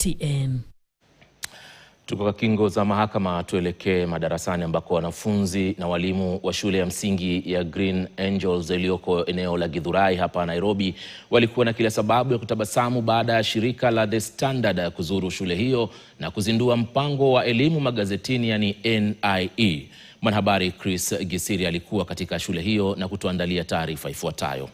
KTN. Kutoka kingo za mahakama tuelekee madarasani ambako wanafunzi na walimu wa shule ya msingi ya Green Angels iliyoko eneo la Githurai hapa Nairobi walikuwa na kila sababu ya kutabasamu baada ya shirika la The Standard kuzuru shule hiyo na kuzindua mpango wa elimu magazetini yani NIE. Mwanahabari Chris Gisiri alikuwa katika shule hiyo na kutuandalia taarifa ifuatayo.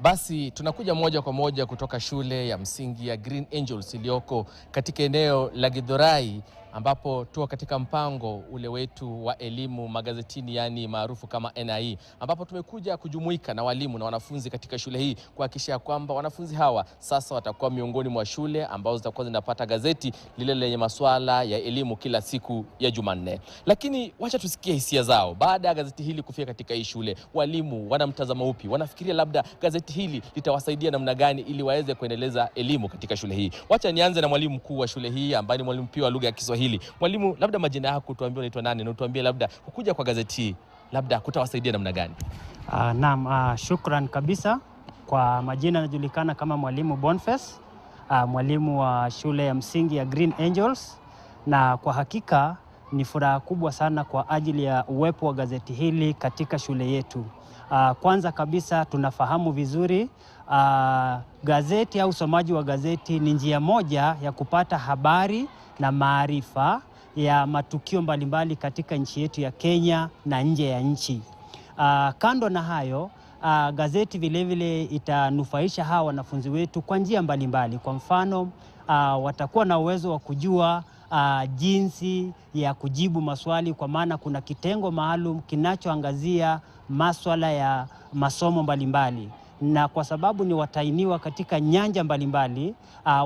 Basi tunakuja moja kwa moja kutoka shule ya msingi ya Green Angels iliyoko katika eneo la Githurai, ambapo tuko katika mpango ule wetu wa elimu magazetini yani maarufu kama NIE, ambapo tumekuja kujumuika na walimu na wanafunzi katika shule hii kuhakikisha kwamba wanafunzi hawa sasa watakuwa miongoni mwa shule ambazo zitakuwa zinapata gazeti lile lenye masuala ya elimu kila siku ya Jumanne. Lakini wacha tusikie hisia zao baada ya gazeti hili kufika katika hii shule. Walimu wana mtazamo upi? Wanafikiria labda gazeti hili litawasaidia namna gani ili waweze kuendeleza elimu katika shule hii? Wacha nianze na mwalimu mkuu wa shule hii ambaye ni mwalimu pia wa lugha ya Kiswahili. Mwalimu, labda majina yako tuambie unaitwa nani na tuambie labda kukuja kwa gazeti hii labda kutawasaidia namna gani? Naam, shukran kabisa. Kwa majina najulikana kama mwalimu Boniface, mwalimu wa shule ya msingi ya Green Angels, na kwa hakika ni furaha kubwa sana kwa ajili ya uwepo wa gazeti hili katika shule yetu. Kwanza kabisa tunafahamu vizuri gazeti au usomaji wa gazeti ni njia moja ya kupata habari na maarifa ya matukio mbalimbali katika nchi yetu ya Kenya na nje ya nchi. Kando na hayo, gazeti vilevile itanufaisha hawa wanafunzi wetu kwa njia mbalimbali. Kwa mfano, watakuwa na uwezo wa kujua jinsi ya kujibu maswali, kwa maana kuna kitengo maalum kinachoangazia maswala ya masomo mbalimbali. Na kwa sababu ni watainiwa katika nyanja mbalimbali,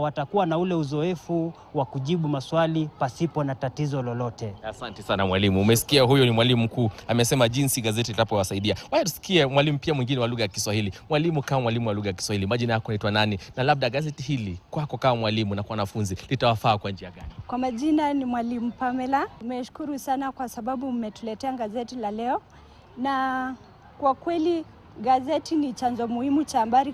watakuwa na ule uzoefu wa kujibu maswali pasipo na tatizo lolote. Asante sana mwalimu. Umesikia, huyo ni mwalimu mkuu amesema jinsi gazeti litapowasaidia. Wacha tusikie mwalimu pia mwingine wa lugha ya Kiswahili. Mwalimu, kama mwalimu wa lugha ya Kiswahili, majina yako naitwa nani na labda gazeti hili kwako kama mwalimu na kwa wanafunzi litawafaa kwa njia gani? Kwa majina ni mwalimu Pamela. Nimeshukuru sana kwa sababu mmetuletea gazeti la leo, na kwa kweli gazeti ni chanzo muhimu cha habari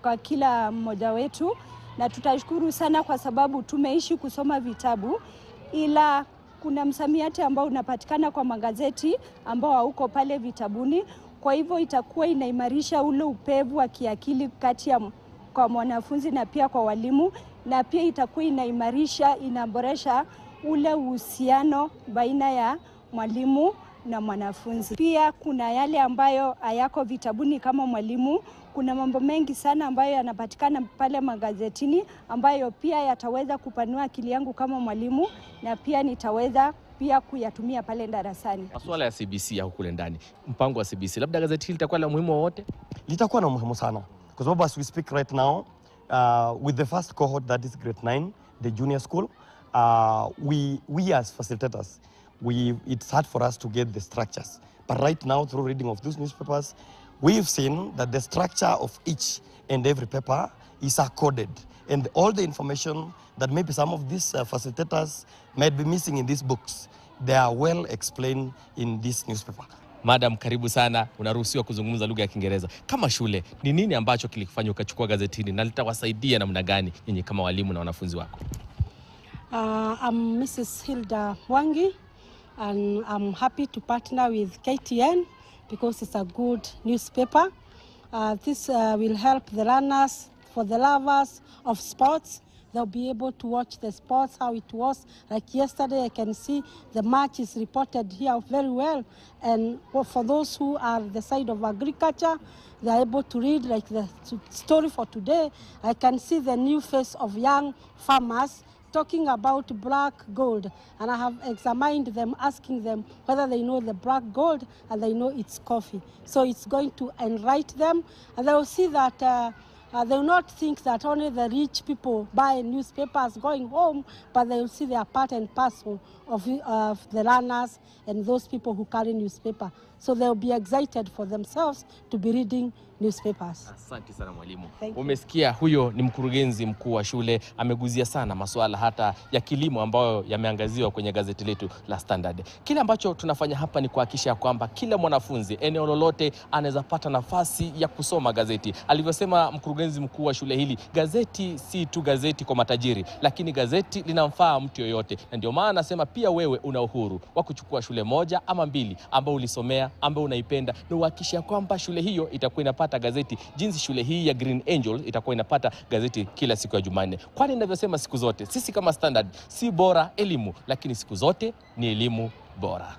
kwa kila mmoja wetu, na tutashukuru sana kwa sababu tumeishi kusoma vitabu, ila kuna msamiati ambao unapatikana kwa magazeti ambao hauko pale vitabuni. Kwa hivyo itakuwa inaimarisha ule upevu wa kiakili kati ya kwa mwanafunzi na pia kwa walimu, na pia itakuwa inaboresha ule uhusiano baina ya mwalimu na mwanafunzi. Pia kuna yale ambayo hayako vitabuni kama mwalimu. Kuna mambo mengi sana ambayo yanapatikana pale magazetini ambayo pia yataweza kupanua akili yangu kama mwalimu, na pia nitaweza pia kuyatumia pale darasani. Masuala ya CBC ya kule ndani, mpango wa CBC, labda gazeti hili litakuwa la muhimu wote? Litakuwa na muhimu sana kwa sababu as we speak right now, with the first cohort that is grade 9, the junior school, we as facilitators, it's hard for us to get the structures. But right now, through reading of those newspapers, we've seen that the structure of each and every paper is coded. And all the information that maybe some of these facilitators might be missing in these books, they are well explained in this newspaper. Madam, karibu sana. Unaruhusiwa kuzungumza lugha ya Kiingereza. Kama shule, ni nini ambacho kilikufanya ukachukua gazeti hili na litawasaidia namna gani nyinyi kama walimu na wanafunzi wako? I'm Mrs. Hilda Wangi, and I'm happy to partner with KTN because it's a good newspaper. This will help the learners, for the lovers of sports. They'll be able to watch the sports, how it was. Like yesterday, I can see the match is reported here very well. And for those who are the side of agriculture, they're able to read like the story for today. I can see the new face of young farmers talking about black gold, and I have examined them, asking them whether they know the black gold, and they know it's coffee. So it's going to enlighten them, and they will see that they will not think that only the rich people buy newspapers going home, but they will see they are part and parcel of the learners and those people who carry newspaper. so they'll be excited for themselves to be reading newspapers. Asante sana mwalimu. Thank you. Umesikia, huyo ni mkurugenzi mkuu wa shule, ameguzia sana masuala hata ya kilimo ambayo yameangaziwa kwenye gazeti letu la Standard. Kile ambacho tunafanya hapa ni kuhakikisha kwamba kila mwanafunzi eneo lolote anaweza pata nafasi ya kusoma gazeti. Alivyosema mkurugenzi mkuu wa shule hili, gazeti si tu gazeti kwa matajiri, lakini gazeti linamfaa mtu yoyote. Na ndio maana nasema pia wewe una uhuru wa kuchukua shule moja ama mbili ambao ulisomea, ambao unaipenda, na uhakikisha kwamba shule hiyo itakuwa inapata gazeti jinsi shule hii ya Green Angel itakuwa inapata gazeti kila siku ya Jumanne. Kwani ninavyosema siku zote, sisi kama Standard si bora elimu, lakini siku zote ni elimu bora.